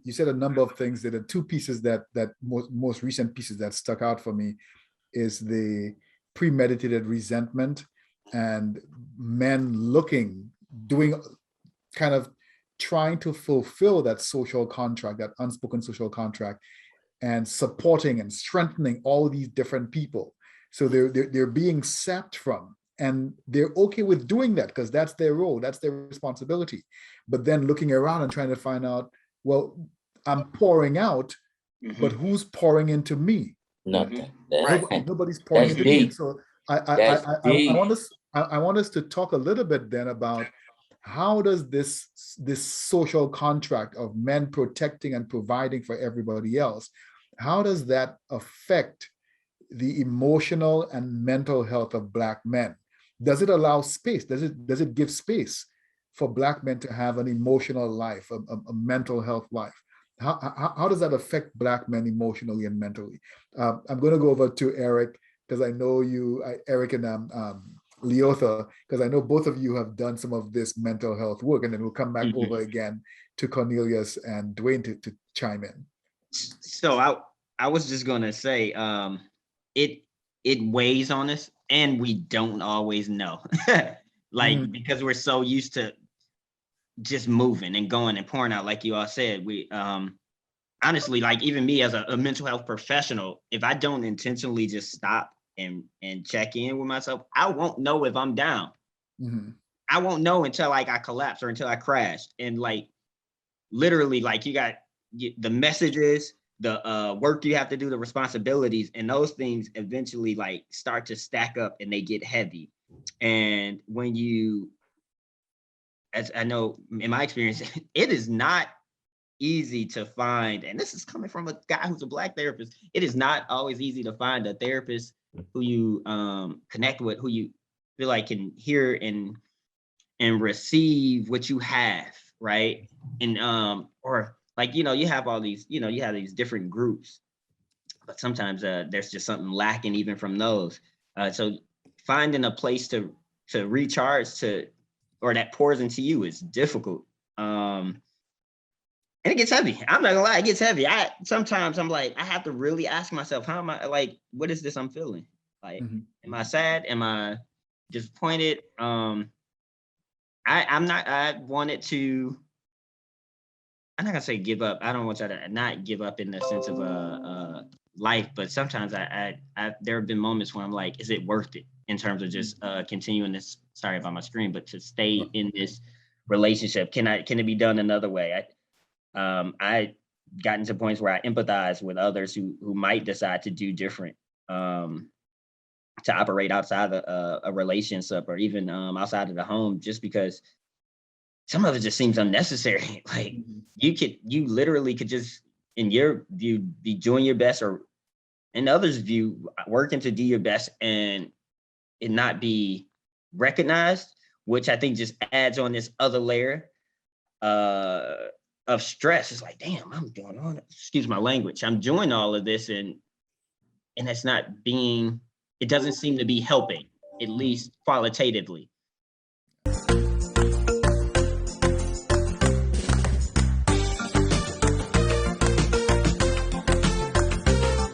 you said a number of things. That are two pieces that most recent pieces that stuck out for me is the premeditated resentment and men doing kind of trying to fulfill that social contract, that unspoken social contract, and supporting and strengthening all these different people. So they're being sapped from, and they're okay with doing that because that's their role, that's their responsibility. But then looking around and trying to find out, well, I'm pouring out, but who's pouring into me? Nothing. Nobody's pouring into me. And so I Deep. want us to talk a little bit then about how does this social contract of men protecting and providing for everybody else, how does that affect the emotional and mental health of Black men? Does it allow space? Does it give space for Black men to have an emotional life, a mental health life? How does that affect Black men emotionally and mentally? I'm going to go over to Eric because I know you, Eric and Leotha, because I know both of you have done some of this mental health work, and then we'll come back over again to Cornelius and Dwayne to chime in. So I was just gonna say, it weighs on us, and we don't always know, like because we're so used to just moving and going and pouring out, like you all said. We honestly, like even me as a mental health professional, if I don't intentionally just stop and check in with myself, I won't know if I'm down. I won't know until like I collapse or until I crash. And like literally, like you got the messages, the work you have to do, the responsibilities, and those things eventually like start to stack up and they get heavy. And when you, as I know in my experience, it is not easy to find, and this is coming from a guy who's a Black therapist, it is not always easy to find a therapist who you connect with, who you feel like can hear and receive what you have, right? And or like, you have all these, you have these different groups, but sometimes there's just something lacking even from those. So finding a place to recharge or that pours into you is difficult. And it gets heavy. I'm not gonna lie, it gets heavy. Sometimes I'm like, I have to really ask myself, how am I, like, what is this I'm feeling? Like, am I sad? Am I disappointed? I wanted to, I'm not gonna say give up. I don't want y'all to not give up in the sense of life, but sometimes I there have been moments when I'm like, is it worth it in terms of just continuing this? Sorry about my screen, but to stay in this relationship, can it be done another way? I gotten to points where I empathize with others who might decide to do different, to operate outside of a relationship or even outside of the home, just because some of it just seems unnecessary. Like you literally could just, in your view, be doing your best, or in others' view, working to do your best and it not be recognized, which I think just adds on this other layer of stress. It's like, damn, I'm doing all that. Excuse my language. I'm doing all of this and it's not being, it doesn't seem to be helping, at least qualitatively.